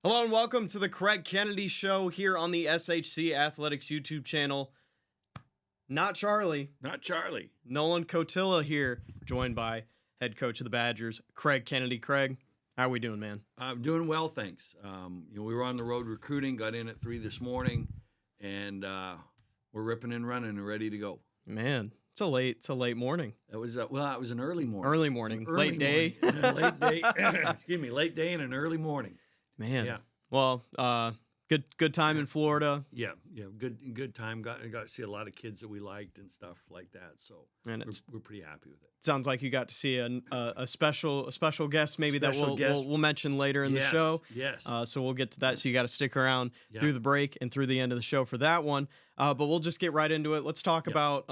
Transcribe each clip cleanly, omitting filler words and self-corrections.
Hello and welcome to the Craig Kennedy Show here on the SHC Athletics YouTube channel. Not Charlie, Not Charlie. Nolan Cotilla here, joined by head coach of the Badgers, Craig Kennedy. Craig, how are we doing, man? I'm doing well, thanks. We were on the road recruiting, got in at 3 this morning, and we're ripping and running and ready to go. Man, it's a late morning. It was it was an early morning. Early morning. Early Late day. morning. Late day. Excuse me, late day and an early morning. Man. Yeah. Well, good time in Florida. Yeah, good time. Got to see a lot of kids that we liked and stuff like that. So And we're pretty happy with it. sounds like you got to see a special guest maybe Special that guest. we'll mention later in the show. Yes. So we'll get to that. So you got to stick around Yeah. through the break and through the end of the show for that one. But we'll just get right into it. Let's talk Yeah. about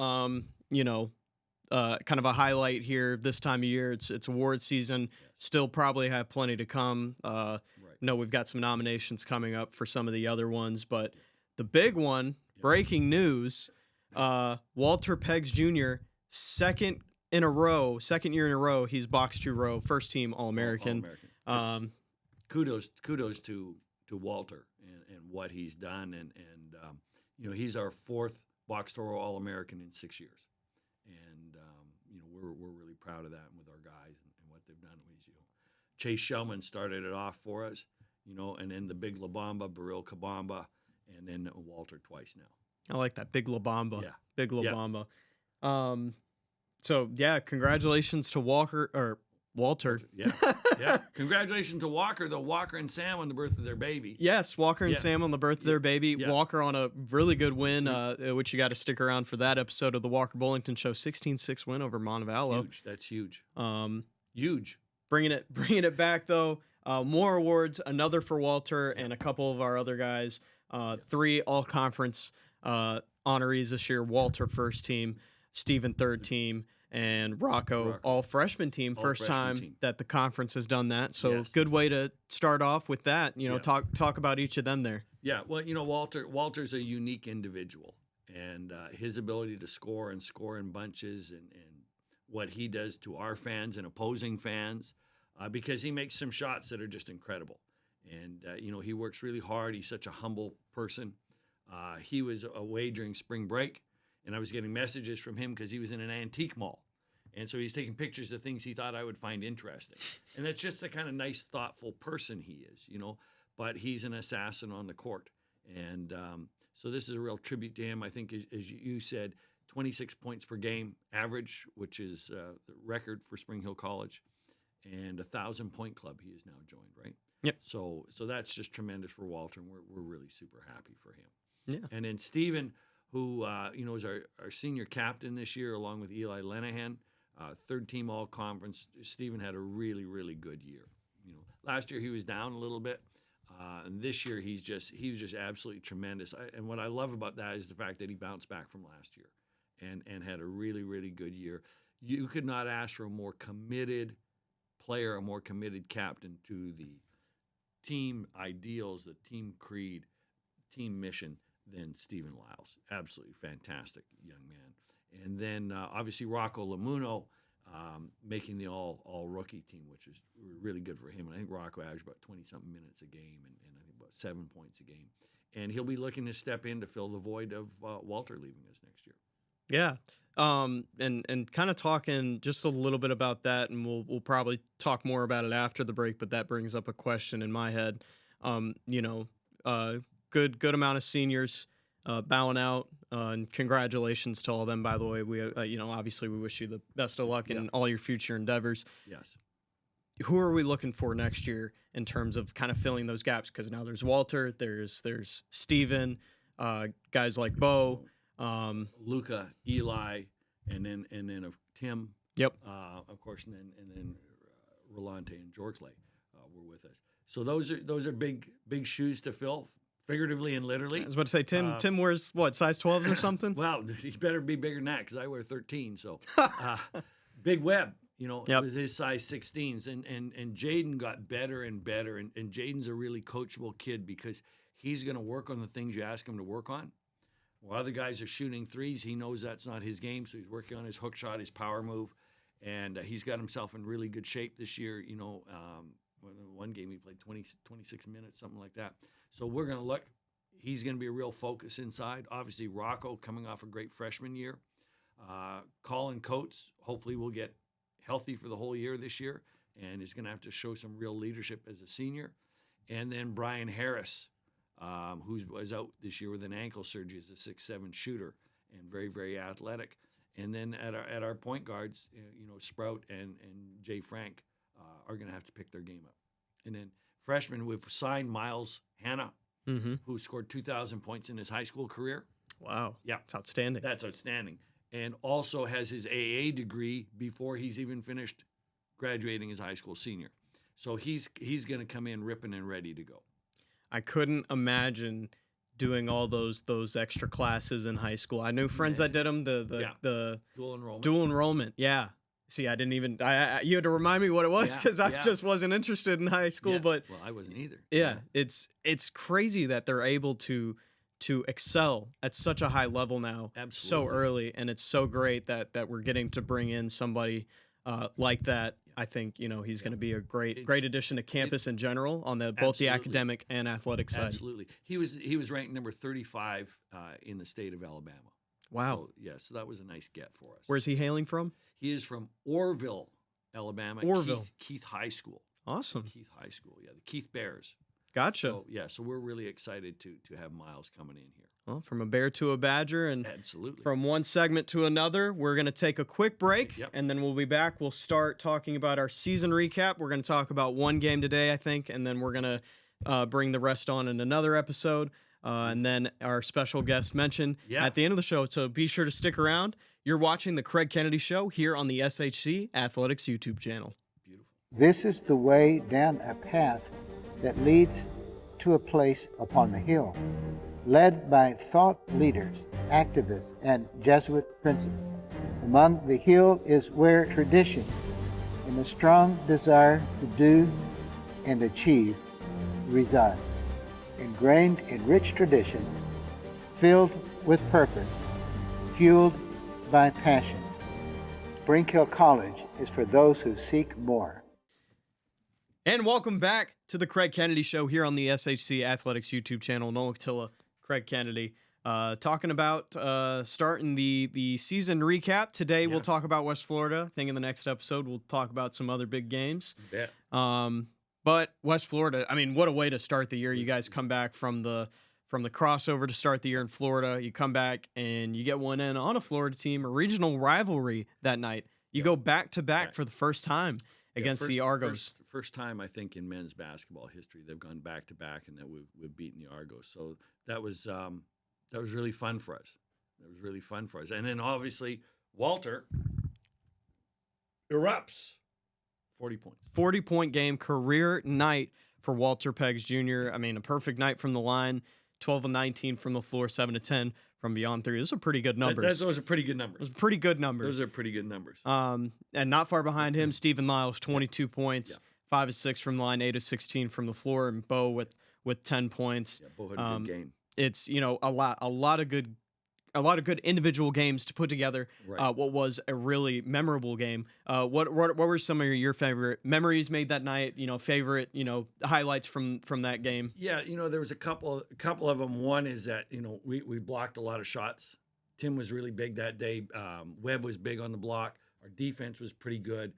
kind of a highlight here this time of year. It's award season. Still probably have plenty to come. Right. No, we've got some nominations coming up for some of the other ones, but the big one, breaking news, Walter Peggs Jr., second year in a row, he's box 2 row, first team All-American. All-American. Kudos to Walter and what he's done, and he's our 4th box to row All-American in 6 years, and we're really proud of that and with our guys and what they've done. Chase Shellman started it off for us, and then the big La Bamba, Baril Kabamba, and then Walter twice now. I like that. Big La Bamba. Yeah. Big La Yeah. Bamba. So, yeah, congratulations to Walter. Yeah. Congratulations to Walker, though. Walker and Sam on the birth of their baby. Yes, Walker and Yeah. Sam on the birth of their baby. Yeah. Walker on a really good win, which you got to stick around for that episode of the Walker Bullington Show. 16-6 win over Montevallo. Huge. That's huge. Um, Huge. bringing it back though. More awards, another for Walter and a couple of our other guys. 3 all-conference honorees this year. Walter first team, Steven third team, and Rocco all freshman team. All First freshman time team. that the conference has done that. So Yes. good way to start off with that. Yeah. Talk about each of them there. Yeah, well, Walter's a unique individual, and his ability to score in bunches and what he does to our fans and opposing fans, because he makes some shots that are just incredible. And, he works really hard. He's such a humble person. He was away during spring break, and I was getting messages from him because he was in an antique mall. And so he's taking pictures of things he thought I would find interesting. And that's just the kind of nice, thoughtful person he is, But he's an assassin on the court. And so this is a real tribute to him. I think, as you said, 26 points per game average, which is the record for Spring Hill College, and 1,000-point club he has now joined, right? Yep. So that's just tremendous for Walter, and we're really super happy for him. Yeah. And then Steven, who is our senior captain this year, along with Eli Lenahan, third team all conference. Steven had a really, really good year. Last year he was down a little bit. And this year he was just absolutely tremendous. And what I love about that is the fact that he bounced back from last year and had a really, really good year. You could not ask for a more committed player, a more committed captain to the team ideals, the team creed, team mission than Stephen Lyles. Absolutely fantastic young man. And then obviously Rocco Lamuno making the all rookie team, which is really good for him. And I think Rocco averaged about 20-something minutes a game and I think about 7 points a game. And he'll be looking to step in to fill the void of Walter leaving us next year. Yeah. And kind of talking just a little bit about that, and we'll probably talk more about it after the break, but that brings up a question in my head. Good amount of seniors bowing out, and congratulations to all of them, by the way. We obviously we wish you the best of luck in all your future endeavors. Yes. Who are we looking for next year in terms of kind of filling those gaps? Because now there's Walter, there's Steven, guys like Bo, Luca, Eli, and then of Tim. Yep. Of course, and then Rolante and Jorkley were with us. So those are big shoes to fill, figuratively and literally. I was about to say Tim wears what, size 12 or something? Well, he better be bigger than that because I wear 13. So Big Webb, it was his size 16s, and Jaden got better and better, and Jaden's a really coachable kid because he's going to work on the things you ask him to work on. While other guys are shooting threes, he knows that's not his game, so he's working on his hook shot, his power move, and he's got himself in really good shape this year. One game he played 26 minutes, something like that. So we're going to look. He's going to be a real focus inside. Obviously, Rocco coming off a great freshman year. Colin Coates hopefully will get healthy for the whole year this year and is going to have to show some real leadership as a senior. And then Brian Harris, who was out this year with an ankle surgery as a 6'7" shooter and very, very athletic. And then at our point guards, Sprout and Jay Frank are going to have to pick their game up. And then freshmen, we've signed Miles Hanna, who scored 2,000 points in his high school career. Wow. Yeah. It's outstanding. That's outstanding. And also has his AA degree before he's even finished graduating as high school senior. So he's going to come in ripping and ready to go. I couldn't imagine doing all those extra classes in high school. I knew friends that did them. The dual enrollment. Yeah. See, I didn't even. You had to remind me what it was because I just wasn't interested in high school. Yeah. But I wasn't either. Yeah, it's crazy that they're able to excel at such a high level now, so early, and it's so great that we're getting to bring in somebody like that. I think he's going to be a great addition to campus in general on both the academic and athletic side. Absolutely, he was ranked number 35 in the state of Alabama. Wow. So that was a nice get for us. Where's he hailing from? He is from Orrville, Alabama. Keith High School. Awesome. Keith High School. Yeah, the Keith Bears. Gotcha. So we're really excited to have Miles coming in here. Well, from a Bear to a Badger, and absolutely from one segment to another, we're going to take a quick break, and then we'll be back. We'll start talking about our season recap. We're going to talk about one game today, I think, and then we're going to bring the rest on in another episode. And then our special guest mentioned at the end of the show, so be sure to stick around. You're watching the Craig Kennedy Show here on the SHC Athletics YouTube channel. Beautiful. This is the way down a path that leads to a place upon the hill, led by thought leaders, activists, and Jesuit princes. Among the hill is where tradition and a strong desire to do and achieve reside. Ingrained in rich tradition, filled with purpose, fueled by passion. Brink Hill College is for those who seek more. And welcome back to the Craig Kennedy Show here on the SHC Athletics YouTube channel. Noah Attila, Craig Kennedy, talking about starting the season recap. Today we'll talk about West Florida. I think in the next episode we'll talk about some other big games. But West Florida, I mean, what a way to start the year. You guys come back from the crossover to start the year in Florida. You come back and you get one in on a Florida team, a regional rivalry that night. You go back-to-back for the first time against the Argos. First time, I think, in men's basketball history they've gone back-to-back and that we've beaten the Argos. So that was really fun for us. And then obviously Walter erupts. 40 points. 40-point game, career night for Walter Peggs Jr. I mean, a perfect night from the line, 12 of 19 from the floor, 7 of 10 from beyond three. Those are pretty good numbers. Those are pretty good numbers. Those are pretty good numbers. Those are pretty good numbers. And not far behind him, Stephen Lyles, 22 points, 5 of 6 from the line, 8 of 16 from the floor, and Bo with 10 points. Yeah, Bo had a good game. It's a lot of good individual games to put together. Right. What was a really memorable game. What were some of your favorite memories made that night? Favorite highlights from that game. Yeah, there was a couple of them. One is that we blocked a lot of shots. Tim was really big that day. Webb was big on the block. Our defense was pretty good,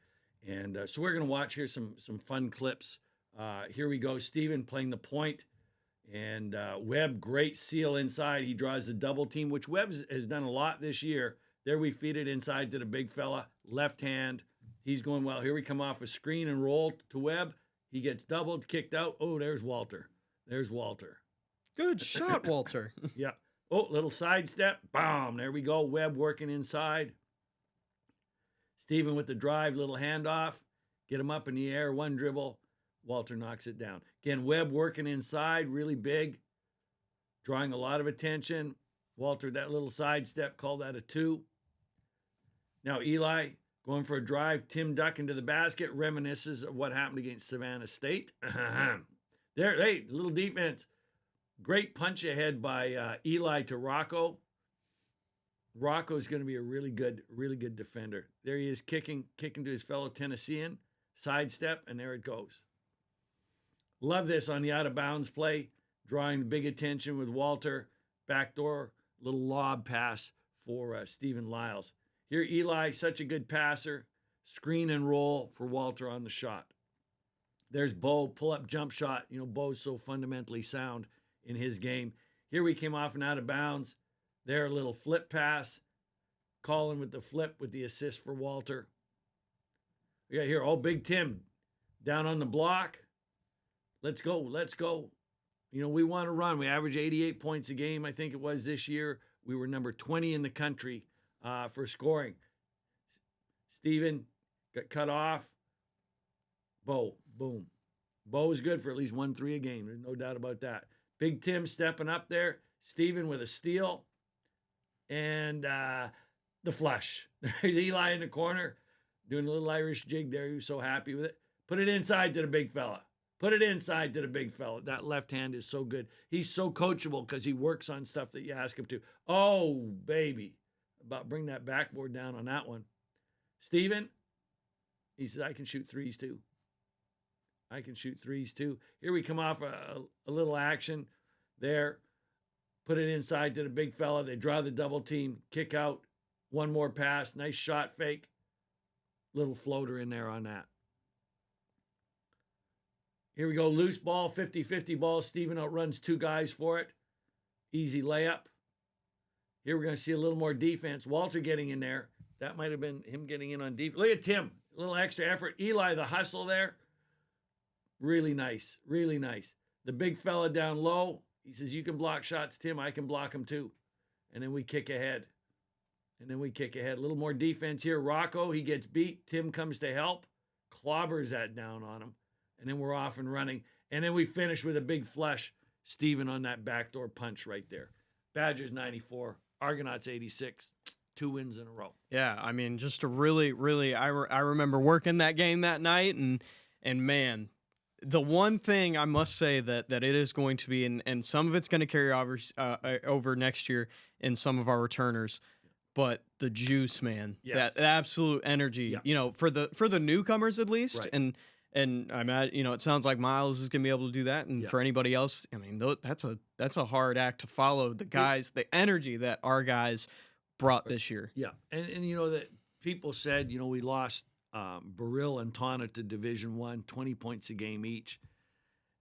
and so we're gonna watch here some fun clips. Here we go. Steven playing the point. And Webb, great seal inside. He draws the double team, which Webb has done a lot this year. There we feed it inside to the big fella. Left hand. He's going well. Here we come off a screen and roll to Webb. He gets doubled, kicked out. Oh, there's Walter. Good shot, Walter. Yeah. Oh, little sidestep. Boom. There we go. Webb working inside. Steven with the drive, little handoff. Get him up in the air, one dribble. Walter knocks it down. Again, Webb working inside, really big, drawing a lot of attention. Walter, that little sidestep, called that a 2. Now Eli going for a drive. Tim Duck into the basket, reminisces of what happened against Savannah State. There, hey, little defense. Great punch ahead by Eli to Rocco. Rocco's going to be a really good defender. There he is, kicking to his fellow Tennessean. Sidestep, and there it goes. Love this on the out of bounds play, drawing big attention with Walter. Backdoor, little lob pass for Stephen Lyles. Here, Eli, such a good passer. Screen and roll for Walter on the shot. There's Bo, pull up jump shot. You know, Bo's so fundamentally sound in his game. Here we came off and out of bounds. There, a little flip pass. Colin with the flip with the assist for Walter. We got here, Big Tim down on the block. Let's go. Let's go. You know, we want to run. We average 88 points a game, I think it was this year. We were number 20 in the country for scoring. Steven got cut off. Bo, boom. Bo is good for at least 1-3 a game. There's no doubt about that. Big Tim stepping up there. Steven with a steal. And the flush. There's Eli in the corner doing a little Irish jig there. He was so happy with it. Put it inside to the big fella. Put it inside to the big fella. That left hand is so good. He's so coachable because he works on stuff that you ask him to. Oh, baby. About bring that backboard down on that one. Steven, he says, I can shoot threes too. I can shoot threes too. Here we come off a little action there. Put it inside to the big fella. They draw the double team. Kick out. One more pass. Nice shot fake. Little floater in there on that. Here we go. Loose ball. 50-50 ball. Steven outruns two guys for it. Easy layup. Here we're going to see a little more defense. Walter getting in there. That might have been him getting in on defense. Look at Tim. A little extra effort. Eli, the hustle there. Really nice. Really nice. The big fella down low. He says, you can block shots, Tim. I can block them too. And then we kick ahead. A little more defense here. Rocco, he gets beat. Tim comes to help. Clobbers that down on him. And then we're off and running. And then we finish with a big flush. Steven on that backdoor punch right there. Badgers 94. Argonauts 86. 2 wins in a row. Yeah, I mean, just a really, I remember working that game that night, and man, the one thing I must say that it is going to be, and some of it's going to carry over next year in some of our returners, but the juice, man, Yes. that absolute energy, you know, for the newcomers at least, Right. and I'm at, you know, it sounds like Miles is going to be able to do that, and for anybody else, I mean, that's a hard act to follow. The guys, the energy that our guys brought this year. Yeah, and you know that people said, you know, we lost Burrill and Tana to Division I, 20 points a game each,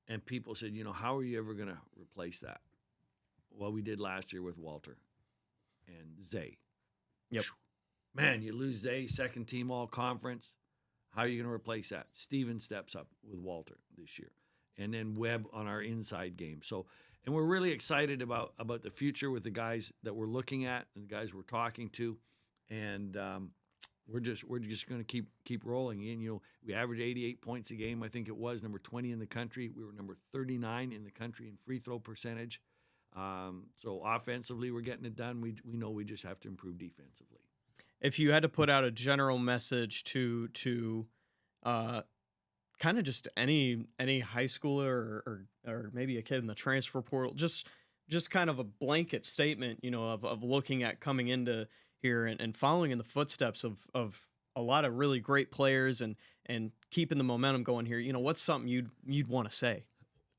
and people said, you know, how are you ever going to replace that? Well, we did last year with Walter and Zay. Yep. Man, you lose Zay, second team all conference. How are you going to replace that? Steven steps up with Walter this year, and then Webb on our inside game. So. And we're really excited about the future with the guys that we're looking at and the guys we're talking to, and we're just going to keep rolling. And you know, we average 88 points a game. I think it was number 20 in the country. We were number 39 in the country in free throw percentage. So offensively, we're getting it done. We know we just have to improve defensively. If you had to put out a general message to kind of just any high schooler or maybe a kid in the transfer portal, just kind of a blanket statement, you know, of looking at coming into here and following in the footsteps of a lot of really great players and keeping the momentum going here. You know, what's something you'd want to say?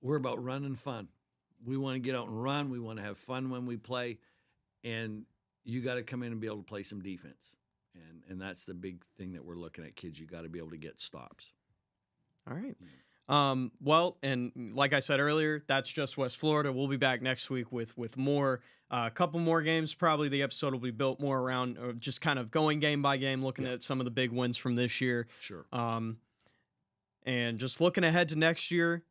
We're about running fun. We want to get out and run. We want to have fun when we play, and you got to come in and be able to play some defense. And that's the big thing that we're looking at, kids. You got to be able to get stops. All right. Well, and like I said earlier, that's just West Florida. We'll be back next week with more, a couple more games. Probably the episode will be built more around just kind of going game by game, looking at some of the big wins from this year. Sure. And just looking ahead to next year,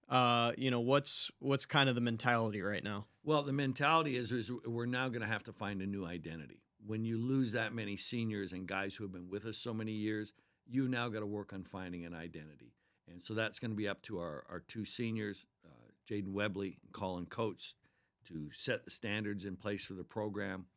you know, what's kind of the mentality right now? Well, the mentality is we're now going to have to find a new identity. When you lose that many seniors and guys who have been with us so many years, you've now got to work on finding an identity. And so that's going to be up to our 2 seniors, Jaden Webley and Colin Coates, to set the standards in place for the program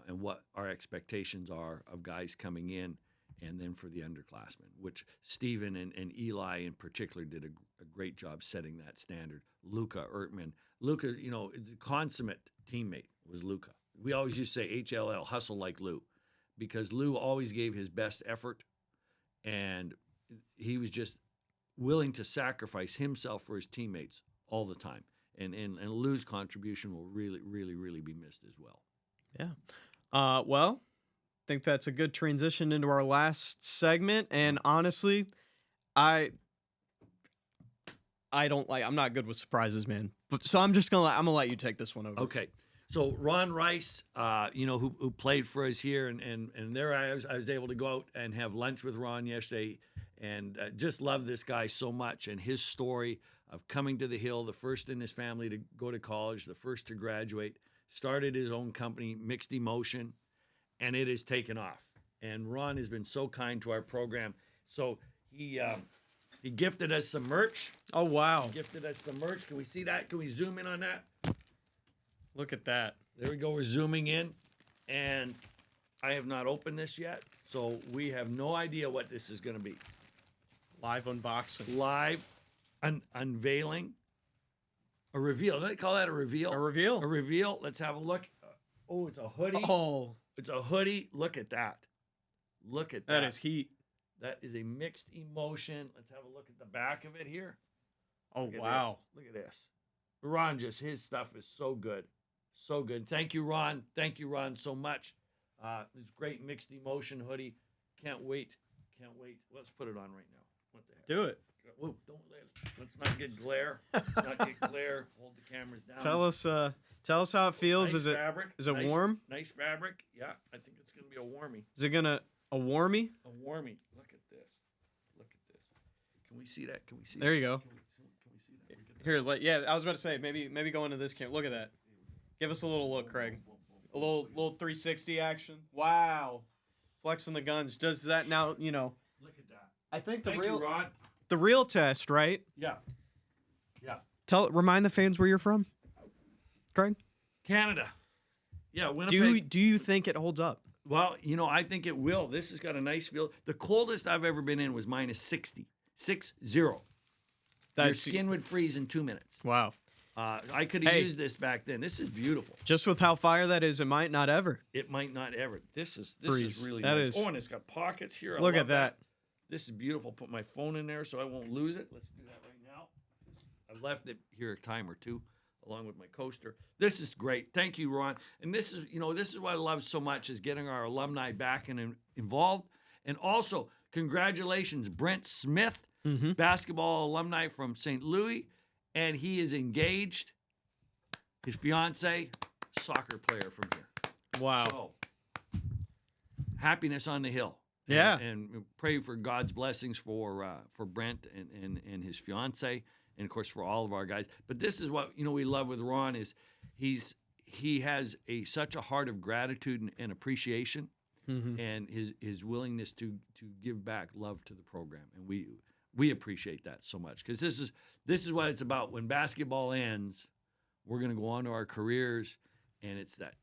and what our expectations are of guys coming in, and then for the underclassmen, which Stephen and Eli in particular did a great job setting that standard. Luca Ertman. Luca, you know, the consummate teammate was Luca. We always used to say HLL, hustle like Lou, because Lou always gave his best effort, and he was just willing to sacrifice himself for his teammates all the time. And Lou's contribution will really, really, really be missed as well. Yeah. Well, I think that's a good transition into our last segment. And honestly, I'm not good with surprises, man. But so I'm gonna let you take this one over. Okay. So Ron Rice, who played for us here, and there I was able to go out and have lunch with Ron yesterday, and just love this guy so much and his story of coming to the Hill, the first in his family to go to college, the first to graduate, started his own company, Mixed Emotion, and it has taken off. And Ron has been so kind to our program. So he gifted us some merch. Oh wow! Gifted us some merch. Can we see that? Can we zoom in on that? Look at that. There we go. We're zooming in, and I have not opened this yet, so we have no idea what this is going to be. Live unboxing. Live unveiling. A reveal. Don't they call that a reveal? A reveal. A reveal. Let's have a look. Oh, it's a hoodie. Oh, It's a hoodie. Look at that. Look at that. that is heat. That is a Mixed Emotion. Let's have a look at the back of it here. Oh Look at wow. this. Look at this. Ron, his stuff is so good. So good. Thank you, Ron. Thank you, Ron, so much. This great Mixed Emotion hoodie. Can't wait. Can't wait. Let's put it on right now. What the heck? Do it. Whoa, let's not get glare. Let's not get glare. Hold the cameras down. Tell us how it feels. Nice fabric. Is it Nice- warm? Nice fabric. Yeah, I think it's gonna be a warmie. Is it gonna a warmie? A warmie. Look at this. Look at this. Can we see that? Can we see There that? you go. Can we see that? Look at that. Here, I was about to say maybe go into this camp. Look at that. Give us a little look, Craig. A little 360 action. Wow. Flexing the guns. Does that now, Look at that. I think Thank you, Ron. the real test, right? Yeah. Yeah. Remind the fans where you're from, Craig. Canada. Yeah, Winnipeg. Do you think it holds up? Well, I think it will. This has got a nice feel. The coldest I've ever been in was minus 60. 6-0. Your That's skin would freeze in 2 minutes. wow. I could have used this back then. This is beautiful. Just with how fire that is, it might not ever. It might not ever. This is Freeze. really That nice. is- Oh, and it's got pockets here. I Look love at that. This is beautiful. Put my phone in there so I won't lose it. Let's do that right now. I left it here a time or two along with my coaster. This is great. Thank you, Ron. And this is what I love so much is getting our alumni back and involved. And also, congratulations, Brent Smith, basketball alumni from St. Louis, and he is engaged. His fiance, soccer player from here. Wow. So, happiness on the hill. Yeah. And pray for God's blessings for Brent and his fiance, and of course for all of our guys. But this is what we love with Ron is he has such a heart of gratitude and appreciation, and his willingness to give back love to the program, and we appreciate that so much because this is what it's about. When basketball ends, we're going to go on to our careers, and it's that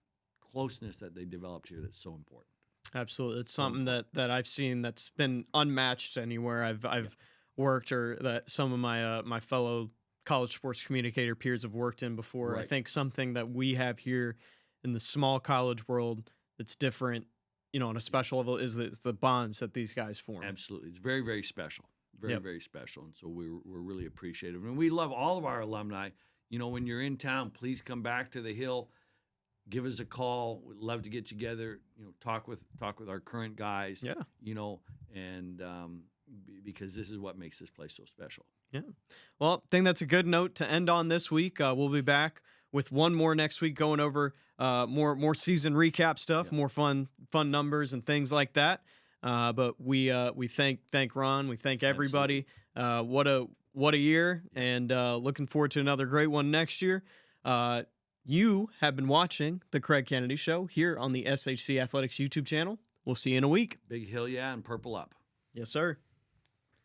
closeness that they developed here that's so important. Absolutely. It's something that I've seen that's been unmatched anywhere I've worked or that some of my my fellow college sports communicator peers have worked in before. I Right. think something that we have here in the small college world that's different, on a special level is the bonds that these guys form. Absolutely. It's very, very special. Very, Yep. very special. And so we're really appreciative. And we love all of our alumni. When you're in town, please come back to the Hill. Give us a call. We'd love to get together, talk with our current guys. Yeah. And because this is what makes this place so special. Yeah. Well, I think that's a good note to end on this week. We'll be back with one more next week, going over more season recap stuff, more fun numbers and things like that. But we thank Ron, we thank everybody. What a year, and looking forward to another great one next year. You have been watching the Craig Kennedy Show here on the SHC Athletics YouTube channel. We'll see you in a week. Big Hill, yeah, and purple up. Yes, sir.